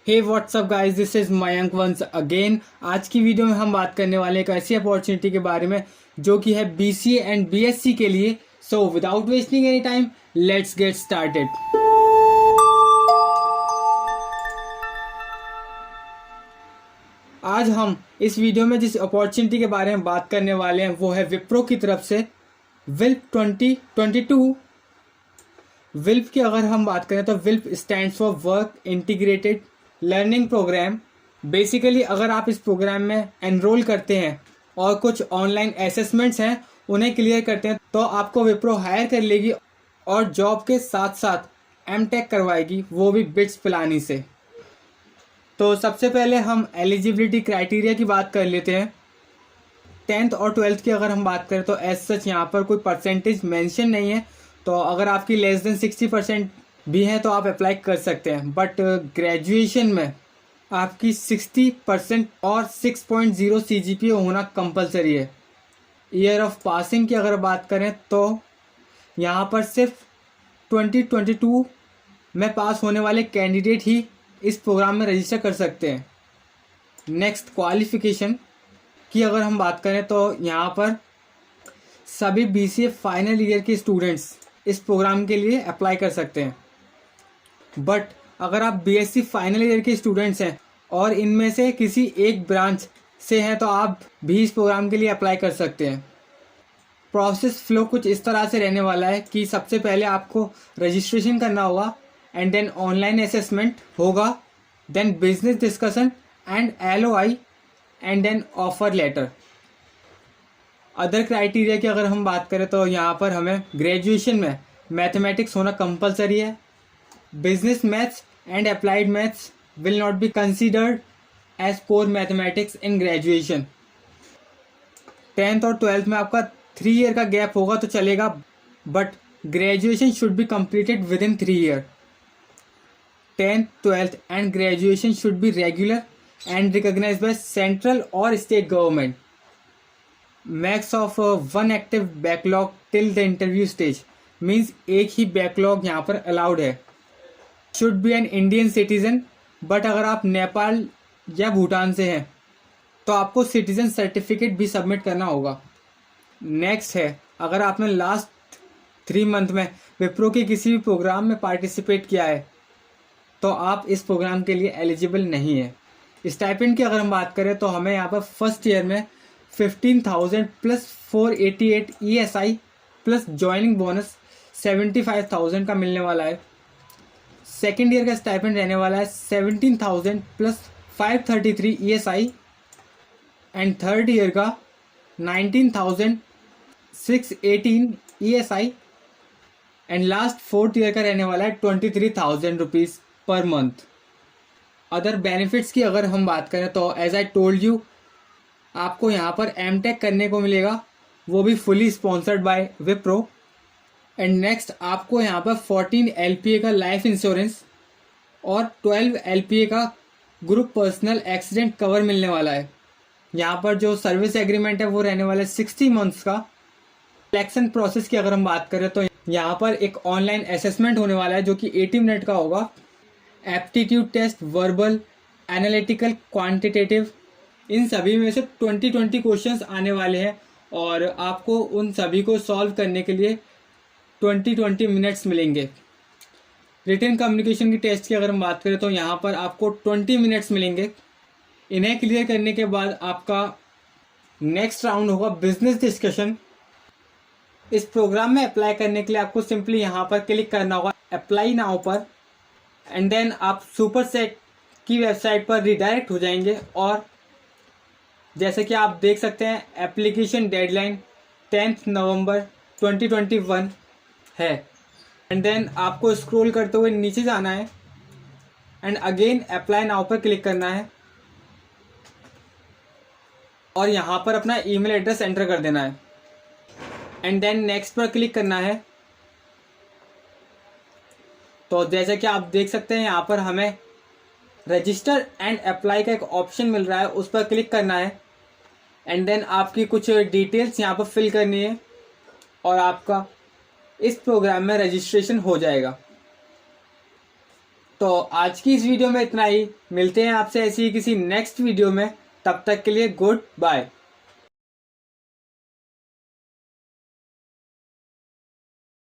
Hey what's up guys, this is Mayank once again. आज की video में हम बात करने वाले एक ऐसी अपॉर्चुनिटी के बारे में जो कि है BCA एंड BSc के लिए। So without wasting any time, let's get started. आज हम इस वीडियो में जिस अपॉर्चुनिटी के बारे में बात करने वाले हैं वो है विप्रो की तरफ से विल्प 2022। विल्प की अगर हम बात करें तो WILP stands for work integrated learning programme. Basically अगर आप इस प्रोग्राम में एनरोल करते हैं और कुछ ऑनलाइन असेसमेंट्स हैं उन्हें क्लियर करते हैं तो आपको विप्रो हायर कर लेगी और जॉब के साथ साथ एमटेक करवाएगी, वो भी बिट्स पिलानी से। तो सबसे पहले हम एलिजिबिलिटी क्राइटेरिया की बात कर लेते हैं। 10th और 12th की अगर हम बात करें तो एज सच यहाँ पर कोई परसेंटेज मेंशन नहीं है, तो अगर आपकी लेस देन 60% भी है तो आप अप्लाई कर सकते हैं। बट ग्रेजुएशन में आपकी 60% और 6.0 CGPA होना कंपलसरी है। ईयर ऑफ पासिंग की अगर बात करें तो यहाँ पर सिर्फ 2022 में पास होने वाले कैंडिडेट ही इस प्रोग्राम में रजिस्टर कर सकते हैं। नेक्स्ट, क्वालिफ़िकेशन की अगर हम बात करें तो यहाँ पर सभी BCA फाइनल ईयर के स्टूडेंट्स इस प्रोग्राम के लिए अप्लाई कर सकते हैं। बट अगर आप BSc फाइनल ईयर के स्टूडेंट्स हैं और इनमें से किसी एक ब्रांच से हैं तो आप भी इस प्रोग्राम के लिए अप्लाई कर सकते हैं। प्रोसेस फ्लो कुछ इस तरह से रहने वाला है कि सबसे पहले आपको रजिस्ट्रेशन करना होगा एंड देन ऑनलाइन असेसमेंट होगा, then business discussion and LOI and then offer letter. Other criteria की अगर हम बात करें तो यहाँ पर हमें ग्रेजुएशन में मैथमेटिक्स होना कंपलसरी है। Business maths and applied maths will not be considered as core mathematics in graduation. 10th और 12th में आपका 3 ईयर का गैप होगा तो चलेगा, but graduation should be completed within 3 year. 10th, 12th and graduation should be regular and recognised by central और state government. Max of 1 active backlog till the interview stage means एक ही backlog यहाँ पर allowed है। Should be an Indian citizen, but अगर आप नेपाल या भूटान से हैं तो आपको सिटीजन सर्टिफिकेट भी सबमिट करना होगा। नेक्स्ट है, अगर आपने लास्ट 3 मंथ में विप्रो के किसी भी प्रोग्राम में पार्टिसिपेट किया है तो आप इस प्रोग्राम के लिए एलिजिबल नहीं है। स्टाइपेंड की अगर हम बात करें तो हमें यहाँ पर फर्स्ट ईयर में 15,000 plus 488 ESI plus joining bonus 75,000 का मिलने वाला है। सेकेंड ईयर का स्टाइपेंड रहने वाला है 17,000 plus 533 ESI and third year का 19,618 ESI and last fourth year का रहने वाला है 23,000 rupees per month. Other benefits की अगर हम बात करें तो एज आई टोल्ड यू, आपको यहाँ पर एमटेक करने को मिलेगा, वो भी fully sponsored by Wipro. And next, आपको यहाँ पर 14 LPA का लाइफ इंश्योरेंस और 12 LPA का ग्रुप पर्सनल एक्सीडेंट कवर मिलने वाला है। यहाँ पर जो सर्विस एग्रीमेंट है वो रहने वाला है 60 मंथ्स का। सिलेक्शन प्रोसेस की अगर हम बात करें तो यहाँ पर एक ऑनलाइन असेसमेंट होने वाला है जो कि 80 मिनट का होगा। Aptitude test, verbal, analytical, quantitative, इन सभी में से 20 क्वेश्चंस आने वाले हैं और आपको उन सभी को सॉल्व करने के लिए 20 मिनट्स मिलेंगे। रिटन कम्युनिकेशन की टेस्ट की अगर हम बात करें तो यहाँ पर आपको 20 मिनट्स मिलेंगे। इन्हें क्लियर करने के बाद आपका नेक्स्ट राउंड होगा बिजनेस डिस्कशन। इस प्रोग्राम में अप्लाई करने के लिए आपको सिंपली यहाँ पर क्लिक करना होगा अप्लाई नाउ पर, एंड देन आप सुपरसेट की वेबसाइट पर रिडायरेक्ट हो जाएंगे। और जैसे कि आप देख सकते हैं एप्लीकेशन डेडलाइन 10th नवंबर 2021 है। एंड देन आपको स्क्रॉल करते हुए नीचे जाना है एंड अगेन अप्लाई नाउ पर क्लिक करना है और यहाँ पर अपना ईमेल एड्रेस एंटर कर देना है एंड देन नेक्स्ट पर क्लिक करना है। तो जैसे कि आप देख सकते हैं यहाँ पर हमें रजिस्टर एंड अप्लाई का एक ऑप्शन मिल रहा है, उस पर क्लिक करना है एंड देन आपकी कुछ डिटेल्स यहाँ पर फिल करनी है और आपका इस प्रोग्राम में रजिस्ट्रेशन हो जाएगा। तो आज की इस वीडियो में इतना ही। मिलते हैं आपसे ऐसी ही किसी नेक्स्ट वीडियो में। तब तक के लिए गुड बाय।